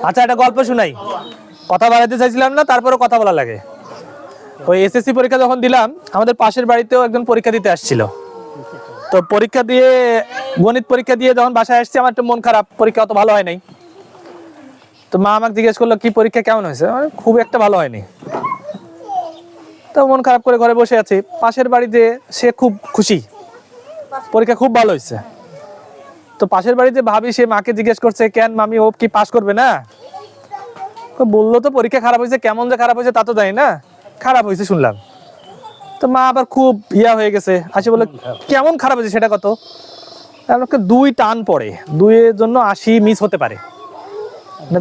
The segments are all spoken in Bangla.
আচ্ছা একটা গল্প শুনাই, কথা বাড়াতে চাইছিলাম না, তারপরে কথা বলা লাগে। ওই এসএসসি পরীক্ষা যখন দিলাম, আমাদের পাশের বাড়িতেও একজন পরীক্ষা দিতে আসছিল। তো পরীক্ষা দিয়ে, গণিত পরীক্ষা দিয়ে যখন বাসায় আসছি, আমার একটু মন খারাপ, পরীক্ষা অত ভালো হয় নাই। তো মা আমাকে জিজ্ঞেস করলো, কি পরীক্ষা কেমন হয়েছে? খুব একটা ভালো হয়নি। তো মন খারাপ করে ঘরে বসে আছি। পাশের বাড়িতে সে খুব খুশি, পরীক্ষা খুব ভালো হয়েছে। তো পাশের বাড়িতে ভাবি, সে মাকে জিজ্ঞেস করছে, কেন মামি, ও কি পাস করবে না? বললো তো পরীক্ষা খারাপ হয়েছে, কেমন যে খারাপ হয়েছে তা তো জানি না, খারাপ হয়েছে শুনলাম। তো মা আবার খুব হয়ে গেছে, আসে বলে, কেমন খারাপ হয়েছে সেটা কত? আমাকে 2 টান পড়ে, 2-এর জন্য 80 মিস হতে পারে,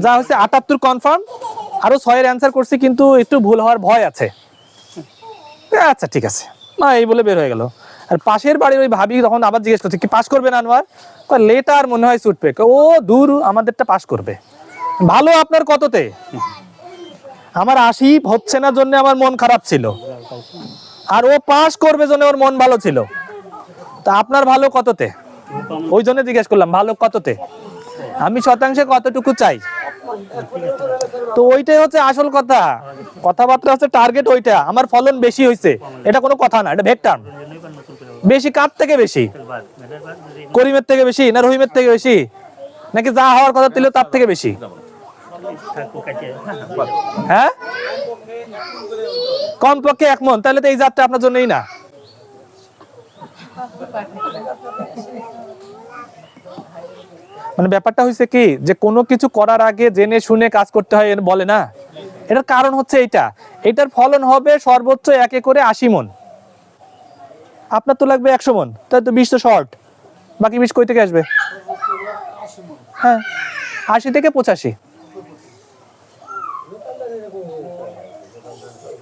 যা হচ্ছে 78 কনফার্ম। আরো 6-এর অ্যান্সার করছি, কিন্তু একটু ভুল হওয়ার ভয় আছে। আচ্ছা ঠিক আছে মা, এই বলে বের হয়ে গেল। আর পাশের বাড়ির ওই ভাবি তখন আবার জিজ্ঞেস করছে, কি পাস করবে না আনোয়ার? লেটার মনে হয় ছুটবে। ও দূর, আমাদেরটা পাস করবে। ভালো আপনার কততে? আমার 80 হচ্ছে না জন্য আমার মন খারাপ ছিল, আর ও পাস করবে জন্য ওর মন ভালো ছিল। তা আপনার ভালো কততে? ওই জন্য জিজ্ঞেস করলাম, ভালো কততে? আমি শতাংশে কতটুকু চাই? তো ওইটাই হচ্ছে আসল কথা, কথাবার্তা হচ্ছে টার্গেট ওইটা। আমার ফলন বেশি হয়েছে, এটা কোনো কথা না, এটা ভেক্টর। বেশি কার থেকে বেশি? করিমের থেকে বেশি না রহিমের থেকে বেশি, নাকি যা হওয়ার কথা ছিল তার থেকে বেশি? হ্যাঁ, কমপক্ষে 1 মন। তাহলে তো এই জাতটা আপনার জন্যই না। মানে ব্যাপারটা হয়েছে কি, যে কোনো কিছু করার আগে জেনে শুনে কাজ করতে হয় বলে না। এটার কারণ হচ্ছে এইটা, এটার ফলন হবে সর্বোচ্চ 1 একরে 80 মন। আপনার তো লাগবে 100 মন, তাই তো 20 তো শর্ট, বাকি 20 কই থেকে আসবে? হ্যাঁ, 80 থেকে 85।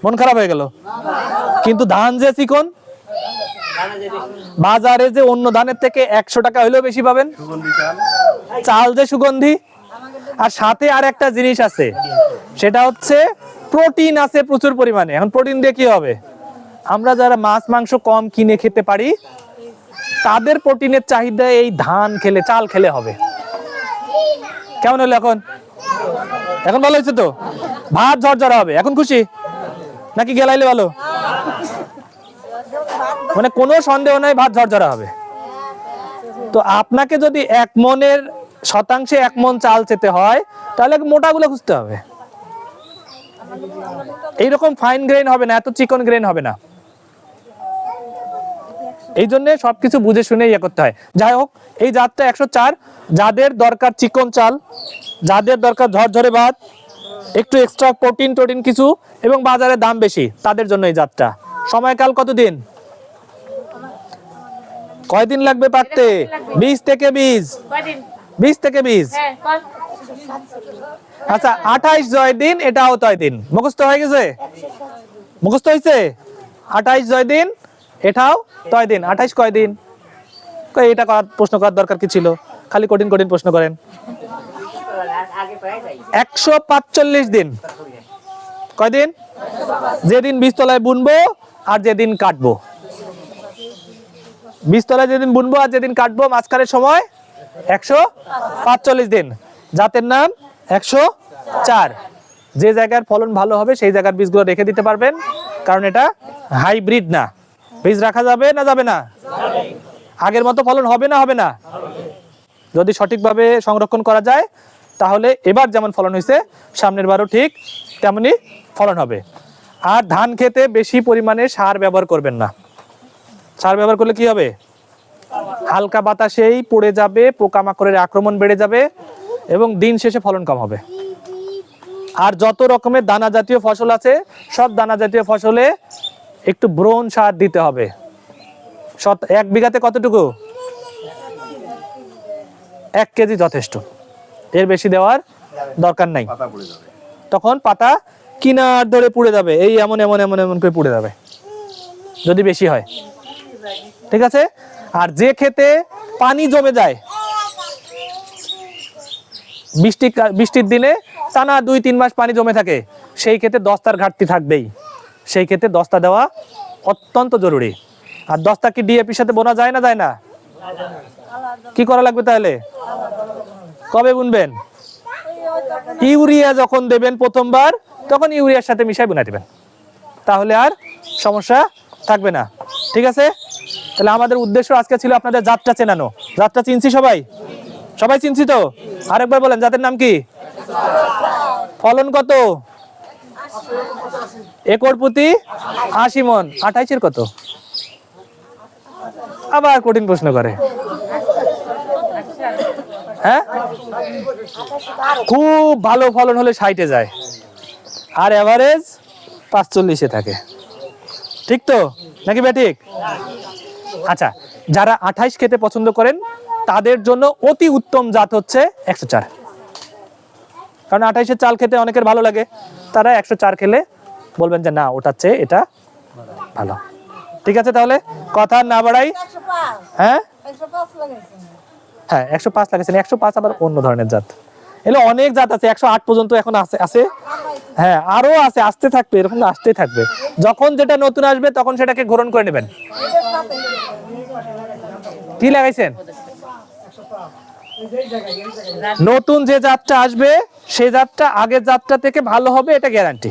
মন খারাপ হয়ে গেল, কিন্তু ধান যে চিকন, বাজারে যে অন্য ধানের থেকে 100 টাকা হইলেও বেশি পাবেন। চাল যে সুগন্ধি, আর সাথে আর একটা জিনিস আছে, সেটা হচ্ছে প্রোটিন আছে প্রচুর পরিমাণে। এখন প্রোটিন দিয়ে কি হবে? আমরা যারা মাছ মাংস কম কিনে খেতে পারি, তাদের প্রোটিনের চাহিদা এই ধান খেলে, চাল খেলে হবে। কেমন হলো এখন? এখন ভালো হয়েছে তো? ভাত ঝরঝরা হবে, এখন খুশি নাকি গেলাইলে ভালো? মানে কোনো সন্দেহ নাই, ভাত ঝরঝরা হবে। তো আপনাকে যদি 1 মনের শতাংশে 1 মন চাল চেতে হয়, তাহলে মোটাগুলো খুঁজতে হবে। এইরকম ফাইন গ্রেন হবে না, এত চিকন গ্রেন হবে না। এই জন্য সবকিছু বুঝে শুনে ইয়ে করতে হয়। যাই হোক, এই জাতটা 104, যাদের দরকার চিকন চাল, যাদের দরকার ঝরঝরে ভাত, একটু এক্সট্রা প্রোটিন টোটিন কিছু, এবং বাজারে দাম বেশি, তাদের জন্য এই জাতটা। সময়কাল কতদিন? কয়দিন লাগবে পাকতে? 20 থেকে 20। আচ্ছা, 28 জয় দিন, এটাও তয় দিন। মুখস্থ হয়ে গেছে? মুখস্থ হয়েছে? 28 জয় দিন, এটাও তয় দিন। 28 কয় দিন? এটা প্রশ্ন করার দরকার কি ছিল? খালি কঠিন কঠিন প্রশ্ন করেন। 145 দিন। কয়দিন? যেদিন বীজতলায় বুনবো আর যেদিন কাটবো। বীজতলায় যেদিন বুনবো আর যেদিন কাটবো, মাঝখানের সময় 145 দিন। জাতের নাম 104। যে জায়গার ফলন ভালো হবে সেই জায়গার বীজগুলো রেখে দিতে পারবেন, কারণ এটা হাইব্রিড না। বীজ রাখা যাবে না? যাবে না? আগের মতো ফলন হবে না? হবে না। যদি সঠিকভাবে সংরক্ষণ করা যায়, তাহলে এবার যেমন ফলন হয়েছে, সামনের বারও ঠিক তেমনি ফলন হবে। আর ধান খেতে বেশি পরিমাণে সার ব্যবহার করবেন না। সার ব্যবহার করলে কি হবে? হালকা বাতাসেই পড়ে যাবে, পোকামাকড়ের আক্রমণ বেড়ে যাবে, এবং দিন শেষে ফলন কম হবে। আর যত রকমের দানা জাতীয় ফসল আছে, সব দানা জাতীয় ফসলে একটু ব্রোন সার দিতে হবে। 1 বিঘাতে কতটুকু? 1 কেজি যথেষ্ট, এর বেশি দেওয়ার দরকার নাই। তখন পাতা কিনার ধরে পুড়ে যাবে, এই এমন এমন এমন এমন করে পুড়ে যাবে যদি বেশি হয়। ঠিক আছে? আর যে ক্ষেতে পানি জমে যায়, বৃষ্টির দিনে টানা 2-3 মাস পানি জমে থাকে, সেই ক্ষেত্রে দস্তার ঘাটতি থাকবেই। সেই ক্ষেত্রে দস্তা দেওয়া অত্যন্ত জরুরি। আর দস্তা কি ডিএপির সাথে বোনা যায় না? যায় না? কি করা লাগবে তাহলে? কবে বুনবেন? ইউরিয়া যখন দেবেন প্রথমবার, তখন ইউরিয়ার সাথে মিশাই বুনে দিবেন, তাহলে আর সমস্যা থাকবে না। ঠিক আছে, তাহলে আমাদের উদ্দেশ্য আজকে ছিল আপনাদের জাতটা চেনানো। জাতটা চিনছি সবাই? সবাই চিনছি তো? আরেকবার বলেন, জাতের নাম কি? ফলন কত? একর প্রতি 80 মন। 28-এর কত? আবার কঠিন প্রশ্ন করে। হ্যাঁ, খুব ভালো ফলন হলে 60-এ যায়, আর এভারেজ 45-এ থাকে। ঠিক তো নাকি ব্যাঠিক? আচ্ছা, যারা 28 খেতে পছন্দ করেন তাদের জন্য অতি উত্তম জাত হচ্ছে 104, কারণ 28-এর চাল খেতে অনেকের ভালো লাগে। তারা 104 খেলে বলবেন যে না, ওটার চেয়ে এটা ভালো। ঠিক আছে, তাহলে কথা না বাড়াই। হ্যাঁ হ্যাঁ, 105 লাগাইছেন। 105 আবার অন্য ধরনের জাত। এগুলো অনেক জাত আছে, 108 পর্যন্ত এখন আছে। হ্যাঁ, আরো আছে, আসতে থাকবে, এরকম আসতেই থাকবে। যখন যেটা নতুন আসবে তখন সেটাকে গ্রহণ করে নেবেন। কি লাগাইছেন? নতুন যে জাতটা আসবে সেই জাতটা আগের জাতটা থেকে ভালো হবে, এটা গ্যারান্টি।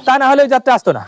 তা না হলে ওই জাতটা আসতো না।